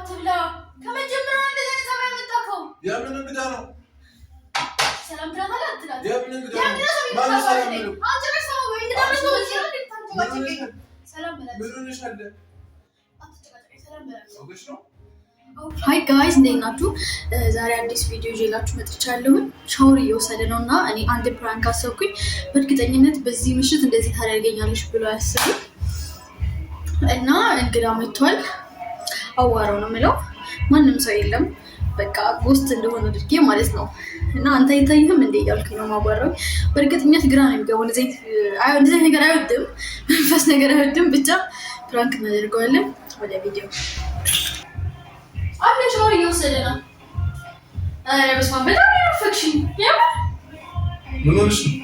አትብላ። ከመጀመሪያው እንደዚህ አይነት ሰው ያመጣከው የምን እንግዳ ነው? ሰላም ትላለህ አትላለህ? የምን እንግዳ ነው? ማን ሰላም ነው? አንተ ሰው ወይ እንግዳ ነው? ሰላም በላት። ምን ሆነሻል? አትጨቃጨቅ። ሰላም በላት። ወገሽ ነው? ሃይ ጋይስ እንዴት ናችሁ? ዛሬ አዲስ ቪዲዮ ይዤላችሁ መጥቻለሁ። ሻወር እየወሰደ ነውና እኔ አንድ ፕራንክ አሰብኩኝ። በእርግጠኝነት በዚህ ምሽት እንደዚህ ታደርገኛለሽ ብሎ አያስብም እና እንግዳ መጥቷል። አዋራው ነው የምለው። ማንም ሰው የለም። በቃ ጎስት እንደሆነ አድርጌ ማለት ነው። እና አንተ አይታይህም እንዴ እያልኩኝ ነው ማባራው። በእርግጠኝነት ግራ ነው የሚገባው። እንደዚህ ነገር አይወድም፣ መንፈስ ነገር አይወድም። ብቻ ፕራንክ እናደርገዋለን። ወደ ቪዲዮ አለ። ሻወር እየወሰደ ነው። አረ በስመ አብ በጣም ያፈክሽኝ። ምን ሆነሽ ነው?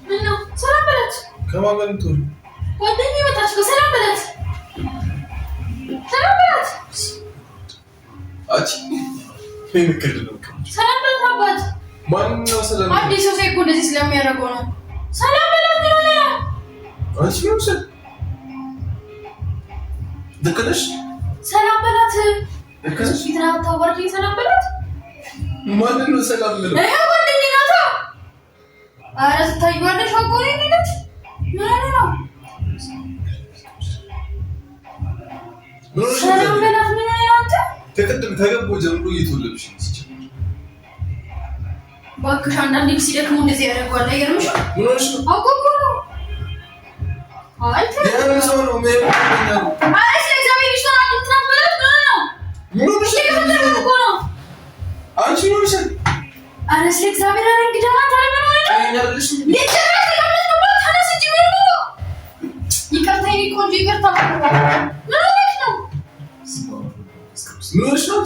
ምን ነው? ሰላም በላት። ከማን ጋር ልትሆን? ጓደኛዬ መጣች እኮ። ሰላም በላት። ሰላም በላት። አቺ ምን ከደ ነው? ሰላም በላት አባት። ማን ነው ሰላም? አዲስ ሰው እኮ እንደዚህ ስለሚያደርገው ነው። ሰላም በላት ነው ነው። አንቺ ምን ሰ ደከለሽ? ሰላም በላት። ደከለሽ? ይትራ ታወርጂ። ሰላም በላት። ማን ነው ሰላም ነው? አይ ጓደኛዬ ናታ። አረ ስታዩዋለሽ አቆሪ ነች። ምን ነው? ሰላም በላት። ምን ነው አንተ? ተቀደም ተገቦ ጀምሮ እየተወለብሽ ነው። ባክሽ አንዳንዴ ሲደክሙ እንደዚህ ያደርጋል። አይገርምሽ? ምን ሆነሽ ነው? አውቆ ነው። አይ ያ ሰው ነው ምን ነው? አይ ስለዚህ ይሽታል ትናበላት ነው። ምን ሆነሽ ነው? አንቺ ምን ሆነሽ? አረ ስለ እግዚአብሔር አረ እንግዳ ታለና ነው። አይናልሽ ለጨረስ ለምን ታነስ እንጂ ምን ነው? ይቅርታ ይሄ ቆንጆ ይቅርታ ምን ነው? ምን ሆነሽ ነው?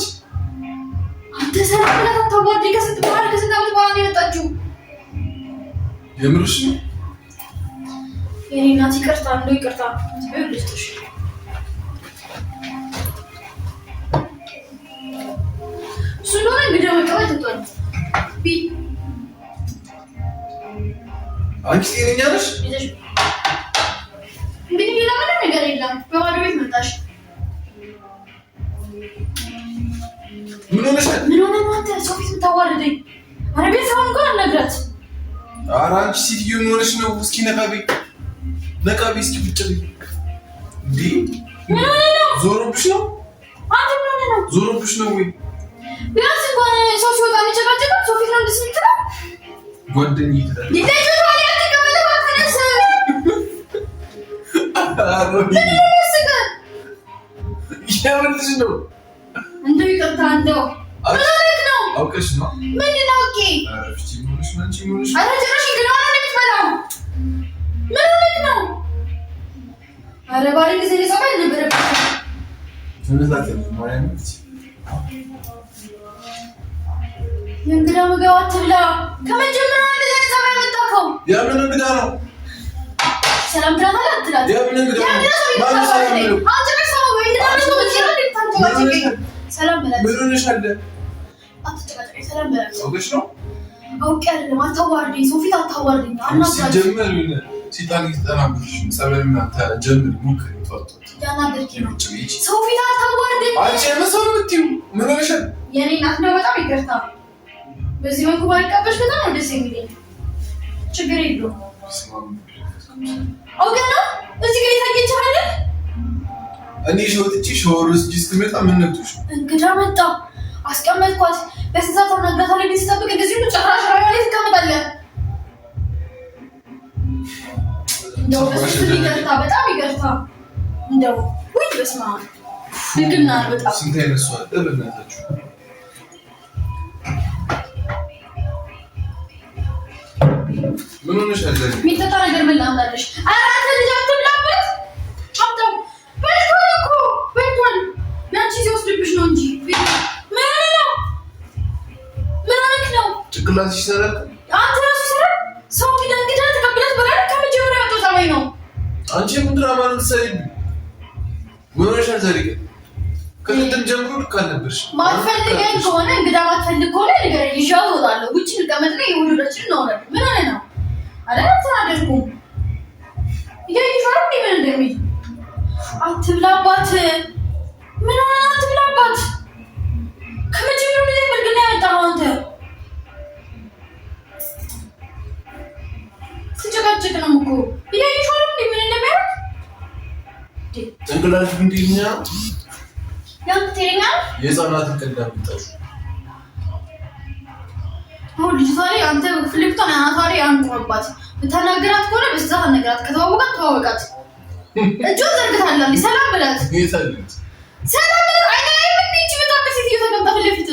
አንተ ሰላም ብለህ ታዋርድ ከስንት በኋላ ከስንት ዓመት በኋላ ነው የመጣችው? የምርሽ ነው? የኔ እናት ይቅርታ እንደው ይቅርታ ልጅሽ ስለሆነ እንግዲህ መቀበል ትቷል። አንቺ ጤነኛ ነሽ? እንግዲህ ሌላ ምንም ነገር የለም። በባዶ ቤት መጣሽ። ምን ሆነሽ? ምን ሆነ ነው አንተ ሰው ፊት የምታዋርደኝ? ኧረ ቤተሰቡን እንኳን አልነግራት። ኧረ አንቺ ሴትዮ ምን ሆነሽ ነው? እስኪ ነቃቤ እስኪ ቁጭ በይ። እንዴ ምን ሆነ ነው? ዞሮብሽ ነው? አንተ ምን ሆነ ነው? ዞሮብሽ ነው ወይ? ቢያንስ እንኳን ሰው ሲወጣ የሚጨቃጨቀው ሰው ፊት ነው እንደዚህ የምትለው? ጓደኛዬ ትላለች። ሊታይ ተባለ ያተቀበለ ባተነስ ያምልሽ ነው። እንደው ይቅርታ እንደው ምን ነው? አውቀሽ ነው? ምንድን ነው? ኦኬ አረፍቺ ሆነሽ ነው። አንቺ ሆነሽ አረ ጭራሽ እንግዲህ ነው የምትመጣው። ምን ነው? አረ ባሪ ጊዜ ለሰማይ ነበር ተነዛከ ማርያም ነች። የእንግዳ ምግብ አትብላ። ከመጀመሪያው እንደዚህ አይነት ሰው ያመጣከው የምን እንግዳ ነው? ሰላም ትላለህ አትላለህ? የምን እንግዳ ነው? ማን ሰላም ነው? አንተ ሰው ወይ እንግዳ ነው ብቻ ሰላም በላት። ምን ሆነሻል? አትጨቃጨቅ። ሰላም በላት። ወገሽ ነው? አውቄያለሁ። አታዋርደኝ። ሰው ፊት አታዋርደኝ። አናግራችሁ ሲጀመር ሲጣን ይተናብሽ ሰበርና ተጀምር ሙከሪ ተወጣ ያናደርኪ ነው። ሰው ፊት አታዋርደኝ። አንቺ የመሰው ምትዩ ምን ሆነሻል? የኔ እናት ነው። በጣም ይቅርታ። በዚህ መልኩ ባይቀበሽ በጣም ነው ደስ የሚለኝ። ችግር የለውም። አውቀና እዚህ ጋር የታገቻለ እኔ ሾትቺ ሾር ውስጥ ስትመጣ ምን ነጥሽ? እንግዳ መጣ። አስቀመጥኳት። በስንት ተናግራታለሁ። ቤት ስጠብቅ እንደዚህ ነው ጭራሽ ላይ ትቀመጣለህ። እንደው ይቅርታ፣ በጣም ይቅርታ። እንደው ወይ በስመ አብ ልክና በጣም ስንት አይነት ሰው አለ በእናታችሁ። ምን ሆነሻል? የሚጠጣ ነገር ምን ላምጣልሽ? ኧረ አንተ ልጅ አትብላበት። አምጣው። በልቷል እኮ በልቷል። ያንቺ ሲወስድብሽ ነው እንጂ ምን ነው? ምን ሆነክ ነው? ጭቅላትሽ ይሰራል። አንተ ራስህ ይሰራል። ሰው እንግዳ ተቀብላት በላይ ከመጀመሪያው ያወጣው ጸባይ ነው። አንቺ ምን ድራማ ነው የምትሰሪው? ምን ሆነሻል? ዛሬ ከቅድም ጀምሮ ልክ አልነበርሽ። ማትፈልገኝ ከሆነ እንግዳ ማትፈልግ ከሆነ ንገረኝ። ይዤው እወጣለሁ። ውጭ እንቀመጥና የወለዳችን እናወራለን። ምን ሆነ ነው? አረ አትናደድኩም። ይሄ ይፈራ ምን እንደሚል አትብላባት። ምን ሆነ አትብላ ወላጅ ምንድኛ ያው ትሪኛ የህፃናትን ቀዳም ይጣው አሁን ልጅቷ ላይ አንተ ፍሊፕቶን አናታሪ አንቆባት ብታናገራት ከሆነ በዛ ነገራት ከተዋወቃት ተዋወቃት እጁን ዘርግታለች ሰላም ብላት ይሰልት ሰላም ብላት አይኔ ምን ይቺ በታከሲ እየተቀምጣ ፍለፊት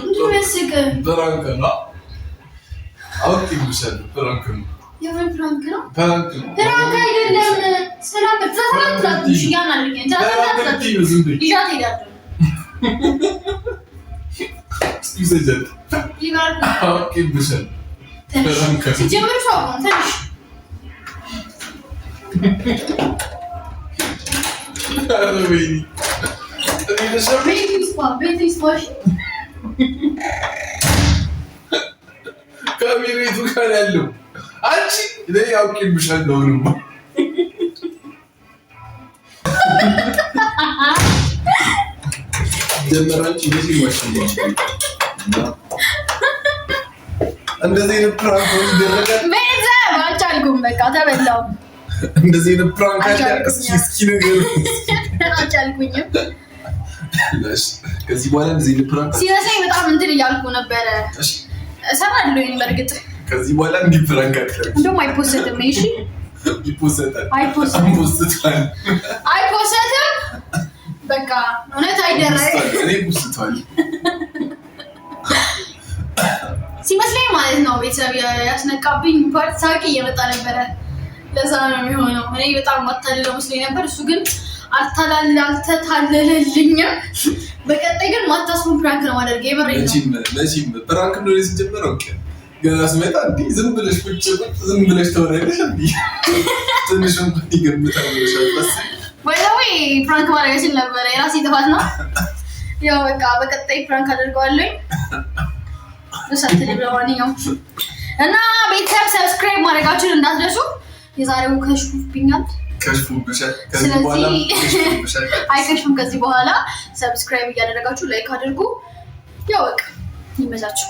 እንዴ መስከ ብራንክ ነው አውቂ ብሰል ብራንክ ነው የምን ፍራንክ ነው ፍራንክ አይደለም ሰላም ብትዛት ይያናልኝ እንት ይያት ይላል ይሰጀት ይባል አውቂ ብሰል ፍራንክ ሲጀምር ሰው ትንሽ አረበይ ቤትስ ዋሽ ካሜራቱ ጋር ያለው አንቺ ለይ አውቂብሻል ነውማ ጀመራንቺ እንደዚህ ማሽን እንደዚህ ነው ፕራንክ ይደረጋል ቤተሰብ አልቻልኩም በቃ ተበላው እንደዚህ ነው ፕራንክ እስኪ ነገር አልቻልኩኝም ከዚህ በኋላ እንደዚህ ነው ፕራንክ ሲያሳይ በጣም እንትን እያልኩ ነበረ እሰራለሁ በርግጥ ከዚህ በኋላ እንዲህ ፕራንክ አትከረም እንደውም አይፖስትም እሺ ይፖስታል አይፖስትም በቃ እውነት አይደረግም እኔ ፖስቷል ሲመስለኝ ማለት ነው ቤተሰብ ያስነቃብኝ ፓርት ሳቂ እየመጣ ነበረ ለዛ ነው የሚሆነው እኔ በጣም ማታለለው መስሎኝ ነበር እሱ ግን አልተታለለልኝም በቀጣይ ግን ማታስቡን ፕራንክ ነው ማድረግ የበረኝ ነው ለጂም ፕራንክ ነው ሲጀመር ኦኬ ገና ስመጣ እንዴ ዝም ብለሽ ቁጭ ተወራለሽ እንዴ ትንሽ እንኳን ይገምታል በስ ወይ ፕራንክ ማድረግ ሲል ነበር የራሴ ጥፋት ነው ያው በቃ በቀጣይ ፕራንክ አደርገዋለሁ ለሳንተ ለማንኛውም እና ቤተሰብ ሰብስክራይብ ማድረጋችሁን እንዳትረሱ የዛሬው ከሽፉብኛል ከዚህ በኋላ አይከሽፉም ከዚህ በኋላ ሰብስክራይብ እያደረጋችሁ ላይክ አድርጉ ያው በቃ ይመቻችሁ